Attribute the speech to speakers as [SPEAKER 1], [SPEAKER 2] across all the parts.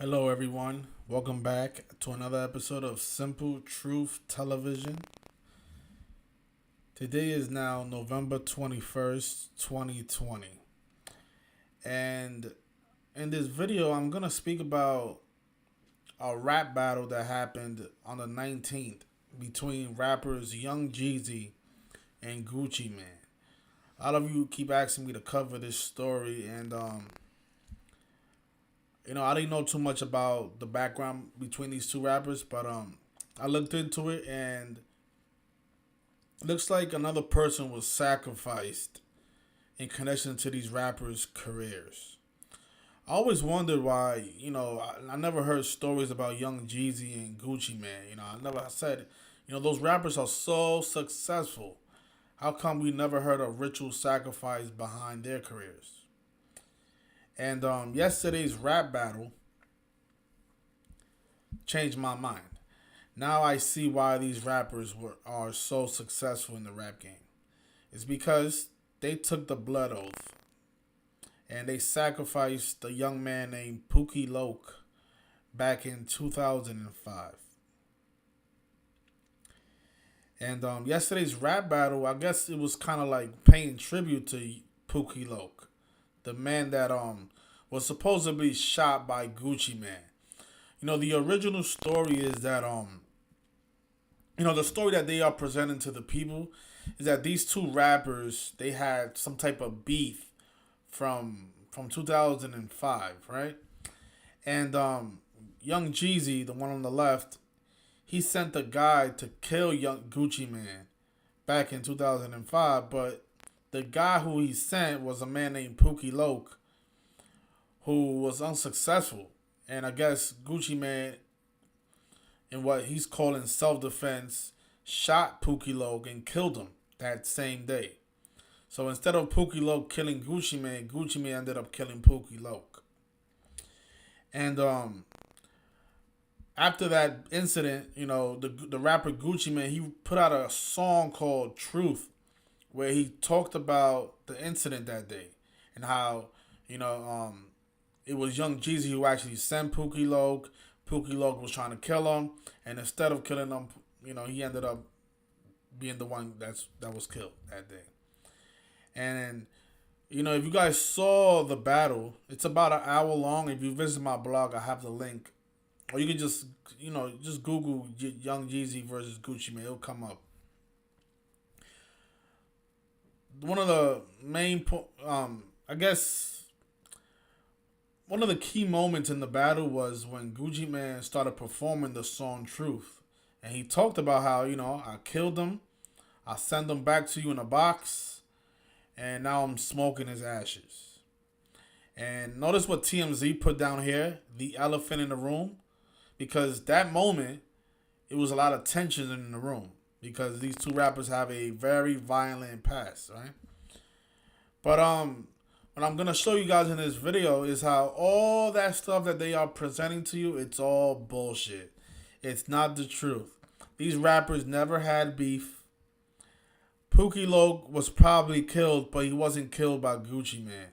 [SPEAKER 1] Hello, everyone. Welcome back to another episode of Simple Truth Television. Today is now November 21st, 2020. And in this video, I'm going to speak about a rap battle that happened on the 19th between rappers Young Jeezy and Gucci Man. A lot of you keep asking me to cover this story, and I didn't know too much about the background between these two rappers, but I looked into it and it looks like another person was sacrificed in connection to these rappers' careers. I always wondered why, I never heard stories about Young Jeezy and Gucci Man. I never said, those rappers are so successful. How come we never heard a ritual sacrifice behind their careers? And yesterday's rap battle changed my mind. Now I see why these rappers are so successful in the rap game. It's because they took the blood oath and they sacrificed a young man named Pookie Loke back in 2005. And yesterday's rap battle, I guess it was kind of like paying tribute to Pookie Loke, the man that was supposedly shot by Gucci Man. The original story is that the story that they are presenting to the people is that these two rappers, they had some type of beef from 2005, right? And Young Jeezy, the one on the left, he sent a guy to kill Young Gucci Man back in 2005, but the guy who he sent was a man named Pookie Loke, who was unsuccessful. And I guess Gucci Man, in what he's calling self-defense, shot Pookie Loke and killed him that same day. So instead of Pookie Loke killing Gucci Man ended up killing Pookie Loke. And after that incident, the rapper Gucci Man, he put out a song called Truth, where he talked about the incident that day and how, it was Young Jeezy who actually sent Pookie Loke. Pookie Loke was trying to kill him, and instead of killing him, he ended up being the one that was killed that day. And if you guys saw the battle, it's about an hour long. If you visit my blog, I have the link, or you can just Google Young Jeezy versus Gucci Man. It'll come up. One of the main, I guess, one of the key moments in the battle was when Gucci Man started performing the song Truth. And he talked about how, I killed him, I sent him back to you in a box, and now I'm smoking his ashes. And notice what TMZ put down here, the elephant in the room, because that moment, it was a lot of tension in the room, because these two rappers have a very violent past, right? But what I'm gonna show you guys in this video is how all that stuff that they are presenting to you, it's all bullshit. It's not the truth. These rappers never had beef. Pookie Loke was probably killed, but he wasn't killed by Gucci Man.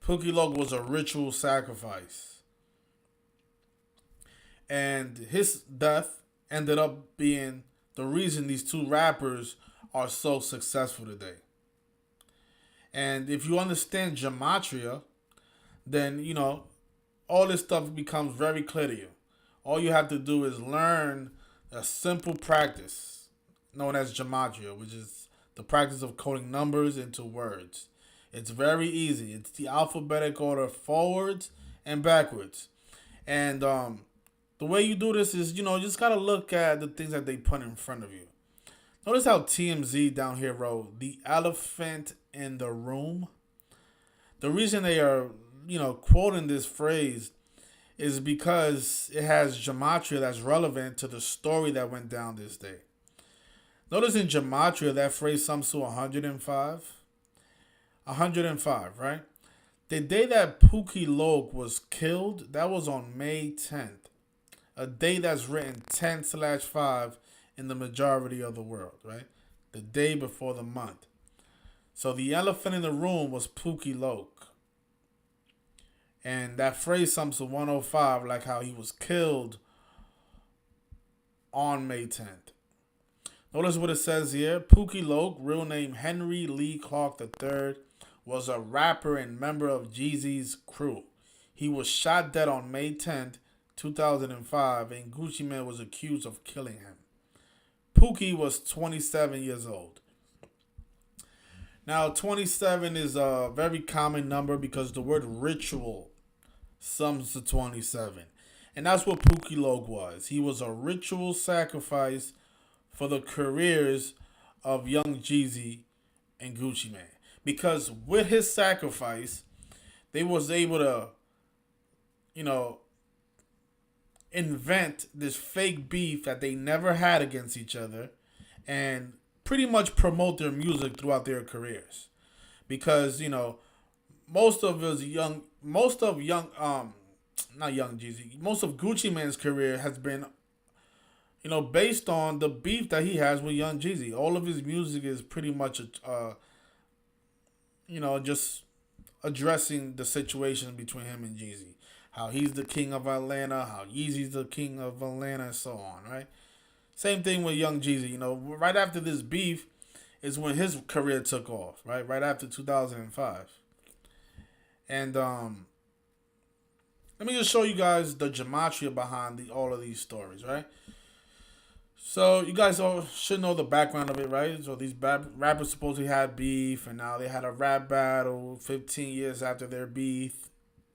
[SPEAKER 1] Pookie Loke was a ritual sacrifice. And his death ended up being the reason these two rappers are so successful today. And if you understand gematria, then, all this stuff becomes very clear to you. All you have to do is learn a simple practice known as gematria, which is the practice of coding numbers into words. It's very easy. It's the alphabetic order forwards and backwards. And the way you do this is, you just got to look at the things that they put in front of you. Notice how TMZ down here wrote, the elephant in the room. The reason they are, quoting this phrase is because it has gematria that's relevant to the story that went down this day. Notice in gematria, that phrase sums to 105. 105, right? The day that Pookie Loke was killed, that was on May 10th. A day that's written 10/5 in the majority of the world, right? The day before the month. So the elephant in the room was Pookie Loke. And that phrase sums to 105, like how he was killed on May 10th. Notice what it says here. Pookie Loke, real name Henry Lee Clark III, was a rapper and member of Jeezy's crew. He was shot dead on May 10th, 2005, and Gucci Mane was accused of killing him. Pookie was 27 years old. Now, 27 is a very common number because the word ritual sums to 27. And that's what Pookie Loke was. He was a ritual sacrifice for the careers of Young Jeezy and Gucci Mane. Because with his sacrifice, they was able to, you know, invent this fake beef that they never had against each other and pretty much promote their music throughout their careers. Because, most of not Young Jeezy, most of Gucci Mane's career has been, based on the beef that he has with Young Jeezy. All of his music is pretty much, just addressing the situation between him and Jeezy. How he's the king of Atlanta, how Yeezy's the king of Atlanta, and so on, right? Same thing with Young Jeezy. Right after this beef is when his career took off, right? Right after 2005. And let me just show you guys the gematria behind all of these stories, right? So you guys all should know the background of it, right? So these rappers supposedly had beef, and now they had a rap battle 15 years after their beef.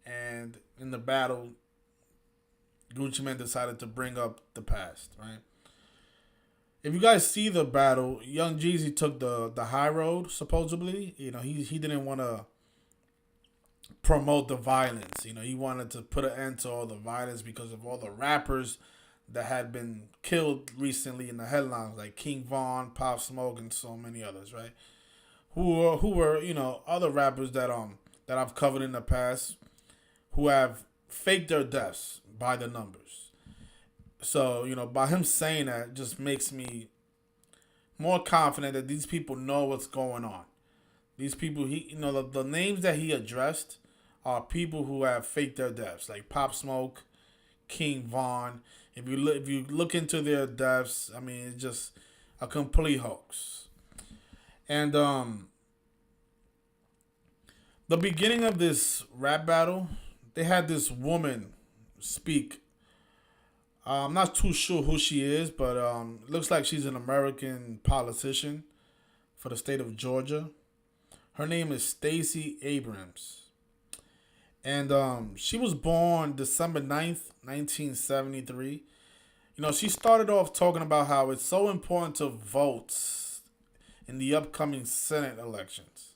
[SPEAKER 1] And in the battle, Gucci Mane decided to bring up the past, right? If you guys see the battle, Young Jeezy took the high road, supposedly. He didn't want to promote the violence. He wanted to put an end to all the violence because of all the rappers that had been killed recently in the headlines, like King Von, Pop Smoke, and so many others, right? Who were other rappers that I've covered in the past who have faked their deaths by the numbers. So, by him saying that just makes me more confident that these people know what's going on. These people, the names that he addressed are people who have faked their deaths, like Pop Smoke, King Von. If you look into their deaths, I mean, it's just a complete hoax. And the beginning of this rap battle, they had this woman speak. I'm not too sure who she is, but it looks like she's an American politician for the state of Georgia. Her name is Stacey Abrams. And she was born December 9th, 1973. She started off talking about how it's so important to vote in the upcoming Senate elections.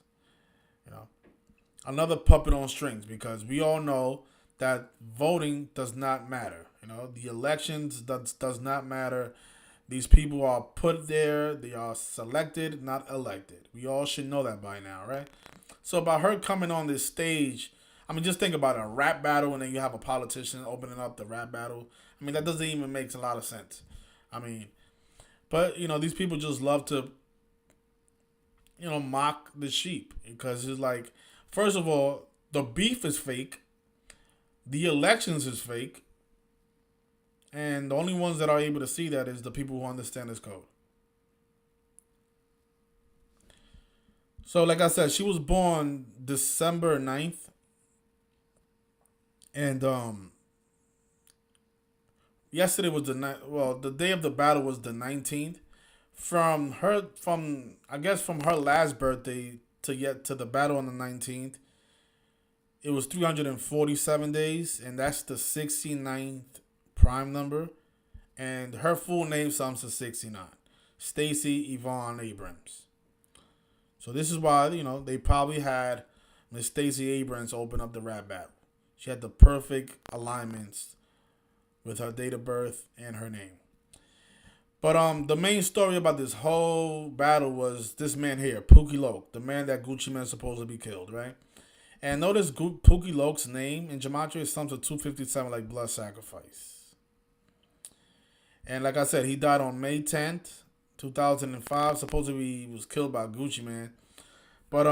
[SPEAKER 1] Another puppet on strings, because we all know that voting does not matter. The elections does not matter. These people are put there. They are selected, not elected. We all should know that by now, right? So by her coming on this stage, I mean, just think about it, a rap battle, and then you have a politician opening up the rap battle. I mean, that doesn't even make a lot of sense. I mean, but, these people just love to, mock the sheep. Because it's like, first of all, the beef is fake. The elections is fake. And the only ones that are able to see that is the people who understand this code. So, like I said, she was born December 9th. And yesterday was the day of the battle was the 19th. From her last birthday to the battle on the 19th, it was 347 days, and that's the 69th prime number. And her full name sums to 69. Stacey Yvonne Abrams. So this is why, they probably had Miss Stacey Abrams open up the rap battle. She had the perfect alignments with her date of birth and her name. But the main story about this whole battle was this man here, Pookie Loke, the man that Gucci Mane supposed to be killed, right? And notice Pookie Loke's name in gematria sums to 257, like blood sacrifice. And like I said, he died on May 10th, 2005. Supposedly he was killed by Gucci Mane. But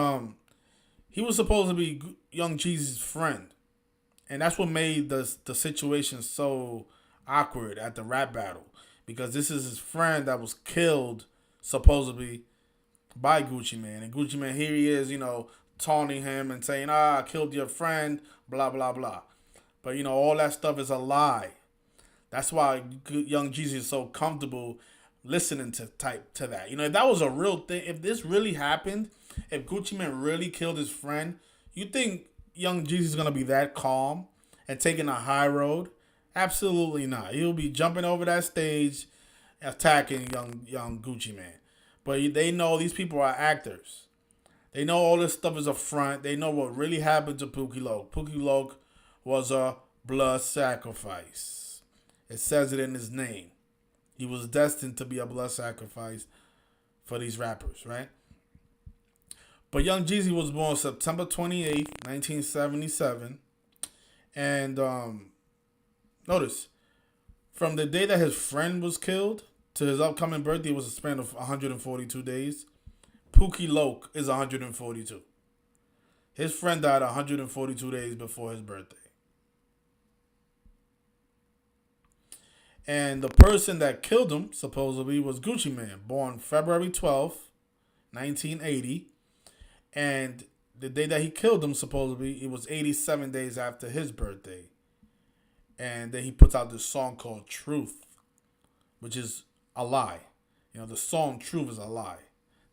[SPEAKER 1] he was supposed to be Young Jeezy's friend. And that's what made the situation so awkward at the rap battle, because this is his friend that was killed supposedly by Gucci Man, and Gucci Man, here he is, taunting him and saying, I killed your friend, blah blah blah. But all that stuff is a lie. That's why Young Jeezy is so comfortable listening to that. If that was a real thing, if this really happened, if Gucci Man really killed his friend, you think Young Jeezy's gonna be that calm and taking a high road? Absolutely not. He'll be jumping over that stage, attacking young Gucci Man. But they know these people are actors. They know all this stuff is a front. They know what really happened to Pookie Loc. Pookie Loc was a blood sacrifice. It says it in his name. He was destined to be a blood sacrifice for these rappers, right? But Young Jeezy was born September 28th, 1977. And notice, from the day that his friend was killed to his upcoming birthday was a span of 142 days. Pookie Loc is 142. His friend died 142 days before his birthday. And the person that killed him, supposedly, was Gucci Man, born February 12th, 1980. And the day that he killed him, supposedly, it was 87 days after his birthday. And then he puts out this song called Truth, which is a lie. The song Truth is a lie.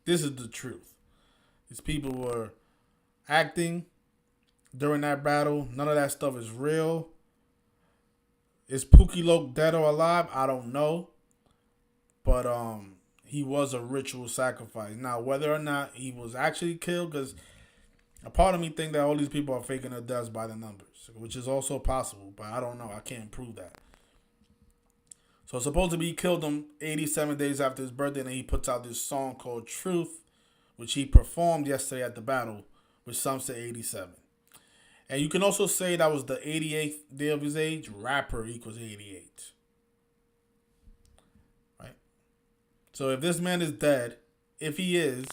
[SPEAKER 1] This is the truth. These people were acting during that battle. None of that stuff is real. Is Pookie Loc dead or alive? I don't know. But he was a ritual sacrifice. Now, whether or not he was actually killed, because a part of me think that all these people are faking their deaths by the numbers, which is also possible, but I don't know. I can't prove that. So supposedly he killed him 87 days after his birthday, and then he puts out this song called Truth, which he performed yesterday at the battle, which some say 87. And you can also say that was the 88th day of his age. Rapper equals 88. Right? So if this man is dead, if he is,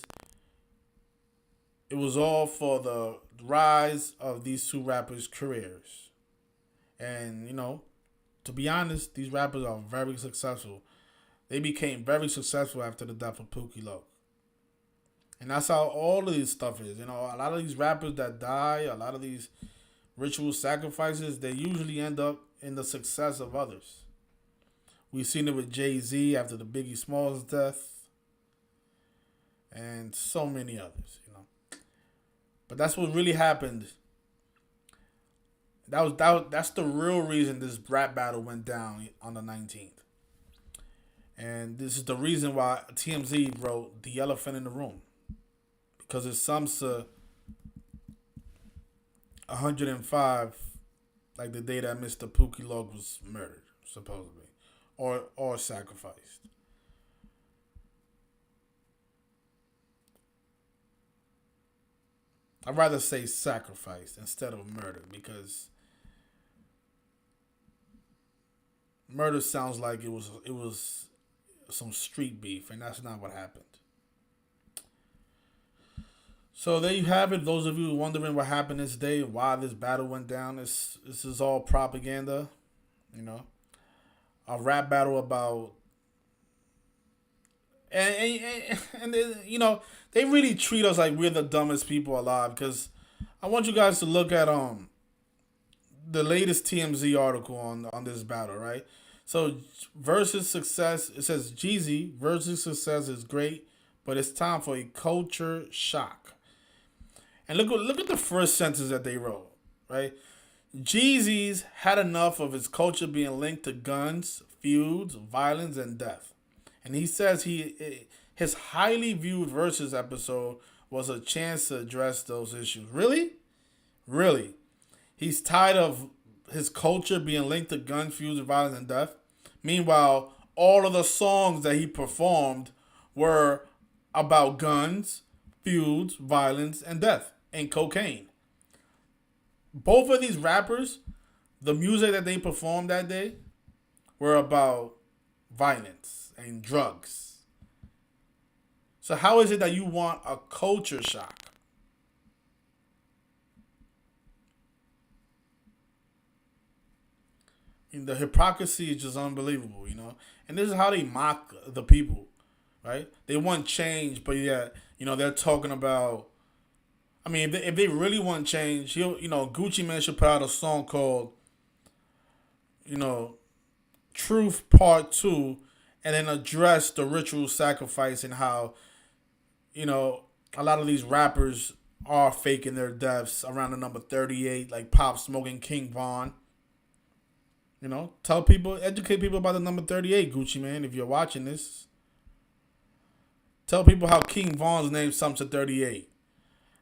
[SPEAKER 1] it was all for the rise of these two rappers' careers. And, to be honest, these rappers are very successful. They became very successful after the death of Pookie Loc. And that's how all of this stuff is. A lot of these rappers that die, a lot of these ritual sacrifices, they usually end up in the success of others. We've seen it with Jay-Z after the Biggie Smalls death. And so many others, But that's what really happened. That's the real reason this rap battle went down on the 19th. And this is the reason why TMZ wrote The Elephant in the Room. Because it sums to 105, like the day that Mr. Pookie Loc was murdered, supposedly. Or sacrificed. I'd rather say sacrificed instead of murdered, because murder sounds like it was some street beef, and that's not what happened. So there you have it. Those of you wondering what happened this day, why this battle went down, this is all propaganda. A rap battle about and they really treat us like we're the dumbest people alive, because I want you guys to look at the latest TMZ article on this battle, right? So versus success, it says Jeezy versus success is great, but it's time for a culture shock. And look at the first sentence that they wrote, right? Jeezy's had enough of his culture being linked to guns, feuds, violence, and death. And he says his highly viewed Versus episode was a chance to address those issues. Really? Really? He's tired of his culture being linked to guns, feuds, violence, and death. Meanwhile, all of the songs that he performed were about guns, feuds, violence, and death, and cocaine. Both of these rappers, the music that they performed that day were about violence and drugs. So how is it that you want a culture shock? The hypocrisy is just unbelievable, you know. And this is how they mock the people, right? They want change, but yet, you know, they're talking about. I mean, if they really want change, you know, Gucci Man should put out a song called, you know, Truth Part Two, and then address the ritual sacrifice and how, you know, a lot of these rappers are faking their deaths around the number 38, like Pop Smoke and King Von. You know, tell people, educate people about the number 38, Gucci Man. If you're watching this, tell people how King Von's name sums to 38.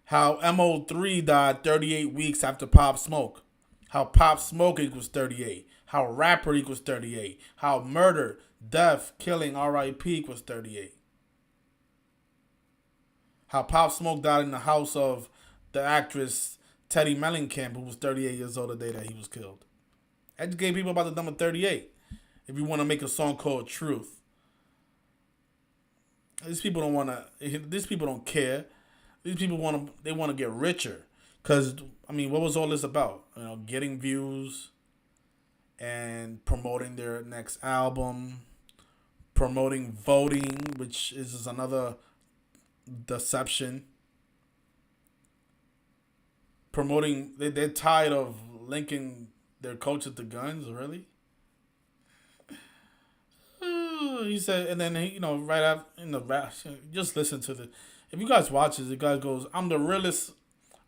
[SPEAKER 1] How MO3 died 38 weeks after Pop Smoke. How Pop Smoke equals 38. How Rapper equals 38. How murder, death, killing, RIP equals 38. How Pop Smoke died in the house of the actress Teddy Mellencamp, who was 38 years old the day that he was killed. Educate people about the number 38 if you want to make a song called Truth. These people don't want to. These people don't care. These people want to. They want to get richer. Cause I mean, what was all this about? You know, getting views and promoting their next album, promoting voting, which is another deception. Promoting. They're tired of linking their culture to guns. Really. He said, and then he, you know, right after in the rap, just listen to the. If you guys watch this, the guy goes, "I'm the realest.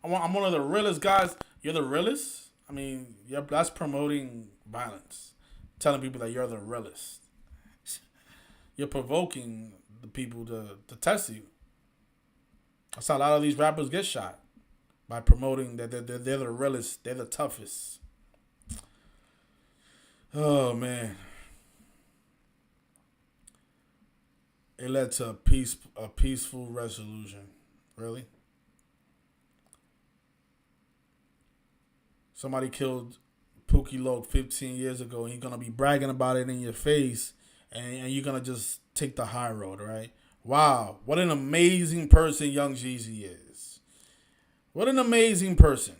[SPEAKER 1] I'm one of the realest guys. You're the realest. I mean, yep, that's promoting violence, telling people that you're the realest. You're provoking the people to test you. That's how a lot of these rappers get shot by promoting that they're the realest, they're the toughest. Oh man." It led to a peaceful resolution. Really? Somebody killed Pookie Loke 15 years ago, and you're gonna be bragging about it in your face, and you're gonna just take the high road, right? Wow, what an amazing person Young Jeezy is. What an amazing person.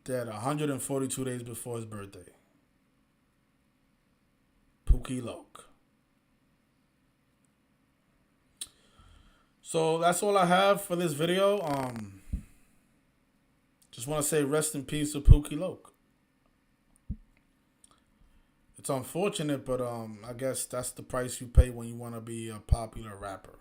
[SPEAKER 1] Dead 142 days before his birthday. Pookie Loke. So that's all I have for this video. Just want to say rest in peace to Pookie Loke. It's unfortunate, but I guess that's the price you pay when you want to be a popular rapper.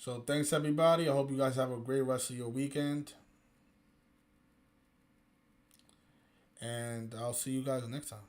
[SPEAKER 1] So thanks everybody. I hope you guys have a great rest of your weekend. And I'll see you guys next time.